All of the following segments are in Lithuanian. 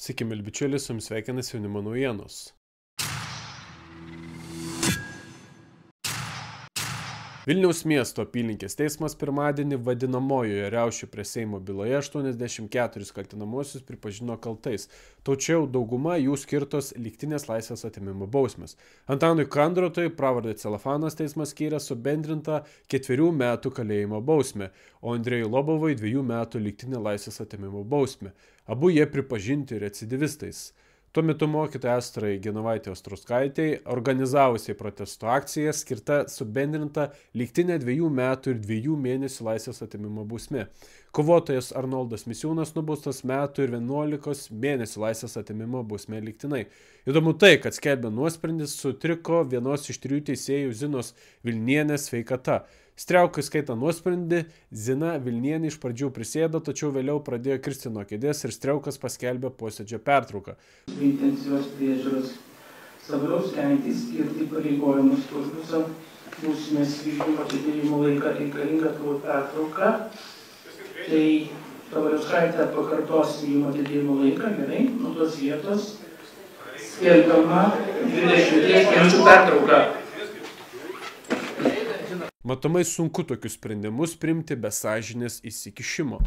Sveiki, mėly bičiuliai, su jums sveikinasi Jaunimo naujienos. Vilniaus miesto apylinkės teismas pirmadienį vadinamojoje riaušių prie Seimo byloje 84 kaltinamuosius pripažino kaltais, tačiau dauguma jų skirtos lygtinės laisvės atėmimo bausmės. Antanui Kandrotui, pravarde Celofanas, teismas skyrė subendrintą 4 metų kalėjimo bausmę, o Andrejui Lobovui 2 metų lygtinę laisvės atėmimo bausmę. Abu jie pripažinti recidivistais. Tuo metu mokytoja Astrai Genovaitei Ostrauskaitei, organizavusiai protesto akciją, skirta subendrinta lygtinė 2 metų ir 2 mėnesių laisvės atėmimo bausmė. Kovotojas Arnoldas Misiūnas nubaustas metų ir 11 mėnesių laisvės atėmimo bausmė lygtinai. Įdomu tai, kad skelbiant nuosprendį sutriko vienos iš 3 teisėjų Zinos Vilnienės sveikata. Striaukai skaitant nuosprendį, Zina Vilnienė iš pradžių prisėdo, tačiau vėliau pradėjo kristi nuo kėdės ir Striaukas paskelbė posėdžio pertrauką. Intensyvios priežiūros savaraus rengtis ir įpareigojimus už visą bausmės vykdymo atidėjimo laiką reikalinga pertrauka. Tai Savarauskaitė pakartos vykdymo atidėjimo laiką, gerai, nuo tos vietos skelbiama 20 minučių pertrauka. Matomai sunku tokius sprendimus priimti be sąžinės įsikišimo.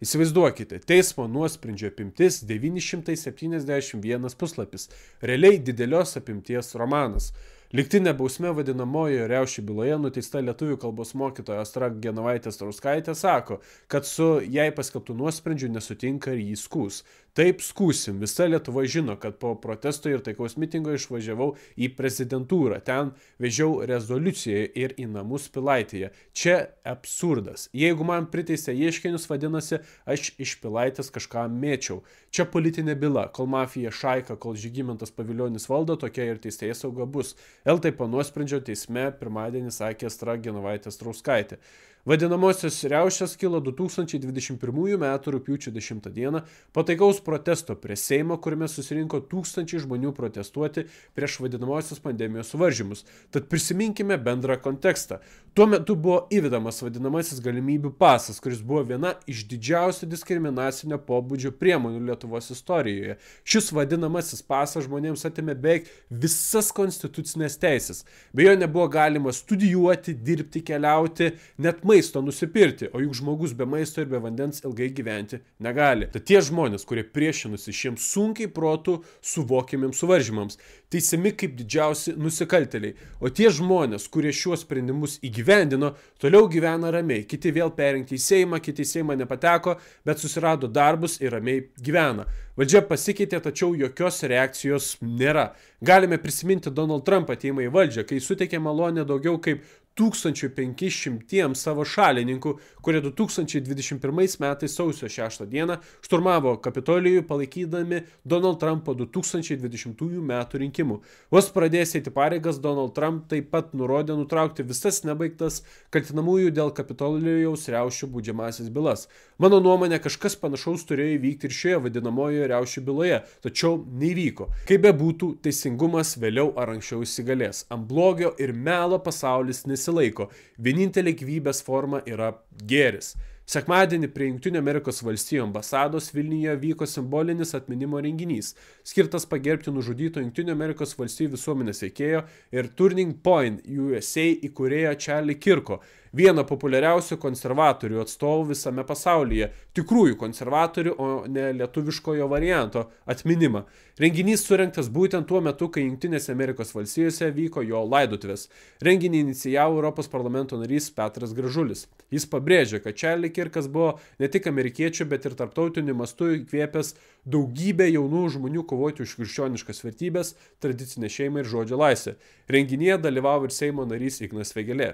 Įsivaizduokite, teismo nuosprendžio apimtis 971 puslapis, realiai didelios apimties romanas. Lygtinė bausmė vadinamojoje riaušių byloje nuteista lietuvių kalbos mokytoja Astra Genovaitė Ostrauskaitė sako, kad su jai paskelbtų nuosprendžiu nesutinka ir jį skųs. Taip skūsim, visa Lietuva žino, kad po protesto ir taikaus mitingo išvažiavau į prezidentūrą, ten vežiau rezoliuciją ir į namus Pilaitėje. Čia absurdas. Jeigu man priteisė ieškinius, vadinasi, aš iš Pilaitės kažką mėčiau. Čia politinė byla, kol mafija šaika, kol Žygimantas Pavilionis valdo, tokia ir teisėsauga bus. Eltai po nuosprendžio teisme pirmadienį sakė Astra Genovaitė Ostrauskaitė. Vadinamosios riaušės kilo 2021 m. rugpjūčio 10 d. po taikaus protesto prie Seimo, kuriame susirinko 1000 žmonių protestuoti prieš vadinamosios pandemijos suvaržymus. Tad prisiminkime bendrą kontekstą. Tuo metu buvo įvedamas vadinamasis galimybių pasas, kuris buvo viena iš didžiausių diskriminacinio pobūdžio priemonių Lietuvos istorijoje. Šis vadinamasis pasas žmonėms atėmė beveik visas konstitucinės teisės. Be jo nebuvo galima studijuoti, dirbti, keliauti, net maisto nusipirkti, o juk žmogus be maisto ir be vandens ilgai gyventi negali. Tad tie žmonės, kurie priešinosi šiems sunkiai protų suvokiamiems suvaržymams, teisiami kaip didžiausi nusikaltėliai. O tie žmonės, kurie šiuos sprendimus įgyvendino, toliau gyvena ramiai. Kiti vėl perrinkti į Seimą, kiti į Seimą nepateko, bet susirado darbus ir ramiai gyvena. Valdžia pasikeitė, tačiau jokios reakcijos nėra. Galime prisiminti Donald Trump atėjimą į valdžią, kai suteikė malonę daugiau kaip 1500 savo šalininkų, kurie 2021 metais sausio 6 dieną šturmavo Kapitolijų, palaikydami Donald Trumpo 2020 metų rinkimų. Vos pradėjęs eiti pareigas, Donald Trump taip pat nurodė nutraukti visas nebaigtas kaltinamųjų dėl Kapitolijaus riaušių baudžiamąsias bylas. Mano nuomonė, kažkas panašaus turėjo įvykti ir šioje vadinamojoje riaušių byloje, tačiau neįvyko. Kaip bebūtų, teisingumas vėliau ar anksčiau įsigalės. Ant blogio ir melo pasaulis nesilaiko. Vienintelė gyvybės forma yra gėris. Sekmadienį prie Jungtinių Amerikos valstijų ambasados Vilniuje vyko simbolinis atminimo renginys, skirtas pagerbti nužudyto Jungtinių Amerikos valstijų visuomenės veikėjo ir Turning Point USA įkūrėjo Charlie Kirko, vieno populiariausių konservatorių atstovų visame pasaulyje, tikrųjų konservatorių, o ne lietuviškojo varianto atminimą. Renginys surengtas būtent tuo metu, kai Jungtinėse Amerikos valstijose vyko jo laidotuvės. Renginį inicijavo Europos parlamento narys Petras Gražulis. Jis pabrėžė, kad Charlie Kirkas buvo ne tik amerikiečių, bet ir tarptautiniu mastu įkvėpęs daugybę jaunų žmonių kovoti už krikščioniškas vertybės, tradicinę šeimą ir žodžio laisvę. Renginyje dalyvavo ir Seimo narys Ignas Vėgėlė.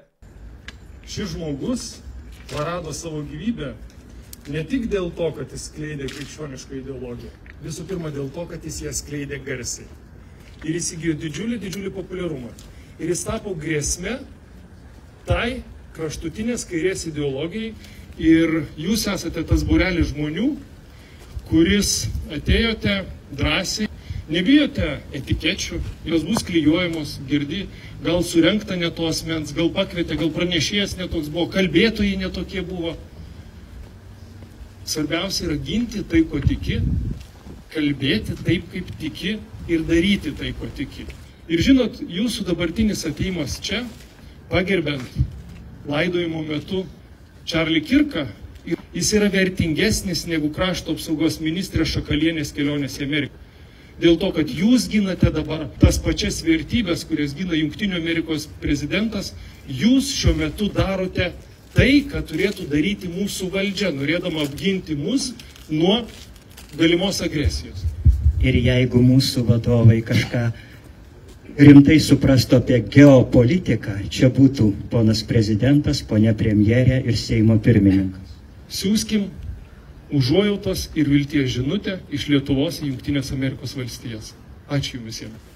Šis žmogus prarado savo gyvybę ne tik dėl to, kad jis skleidė krikščionišką ideologiją, visų pirma dėl to, kad jis ją skleidė garsiai. Ir jis įgijo didžiulį populiarumą. Ir jis tapo grėsme tai kraštutinės kairės ideologijai. Ir jūs esate tas būrelis žmonių, kuris atėjote drąsiai. Nebijote etikečių, jos bus klijuojamos, girdi, gal surengta ne to asmens, gal pakvietė, gal pranešėjas netoks buvo, kalbėtojai netokie buvo. Svarbiausia yra ginti tai, ko tiki, kalbėti taip, kaip tiki ir daryti tai, ko tiki. Ir žinot, jūsų dabartinis ateimas čia, pagerbiant laidojimo metu Čarlį Kirką, jis yra vertingesnis negu krašto apsaugos ministrė Šakalienės kelionės į Ameriką. Dėl to, kad jūs ginate dabar tas pačias vertybės, kurias gina Jungtinių Amerikos prezidentas, jūs šiuo metu darote tai, ką turėtų daryti mūsų valdžia, norėdama apginti mus nuo galimos agresijos. Ir jeigu mūsų vadovai kažką rimtai suprastų apie geopolitiką, čia būtų ponas prezidentas, ponia premjerė ir Seimo pirmininkas. Siųskim užuojautos ir vilties žinutę iš Lietuvos į Jungtinės Amerikos valstijas. Ačiū jums visiems.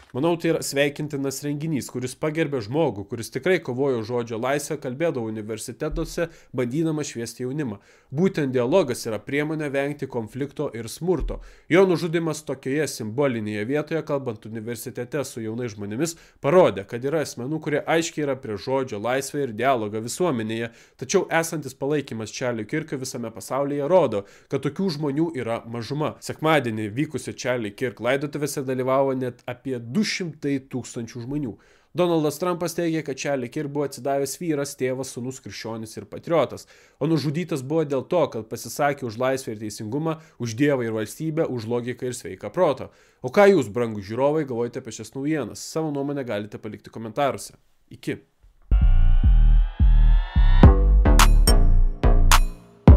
Manau, tai yra sveikintinas renginys, kuris pagerbė žmogų, kuris tikrai kovojo žodžio laisvę, kalbėdavo universitetuose, bandydama šviesti jaunimą. Būtent dialogas yra priemonė vengti konflikto ir smurto. Jo nužudymas tokioje simbolinėje vietoje, kalbant universitete su jaunais žmonėmis, parodė, kad yra asmenų, kurie aiškiai yra prie žodžio laisvę ir dialogą visuomenėje, tačiau esantis palaikymas Čarliui Kirkui visame pasaulyje rodo, kad tokių žmonių yra mažuma. Sekmadienį vykusio Čarlį Kirk laidotuvėse dalyvavo net apie 200 000 žmonių. Donaldas Trumpas teigia, kad Čarlį Kirk buvo atsidavęs vyras, tėvas, sūnus, krikščionis ir patriotas, o nužudytas buvo dėl to, kad pasisakė už laisvę ir teisingumą, už Dievą ir valstybę, už logiką ir sveiką protą. O ką jūs, brangūs žiūrovai, galvojate apie šias naujienas? Savo nuomonę galite palikti komentaruose. Iki.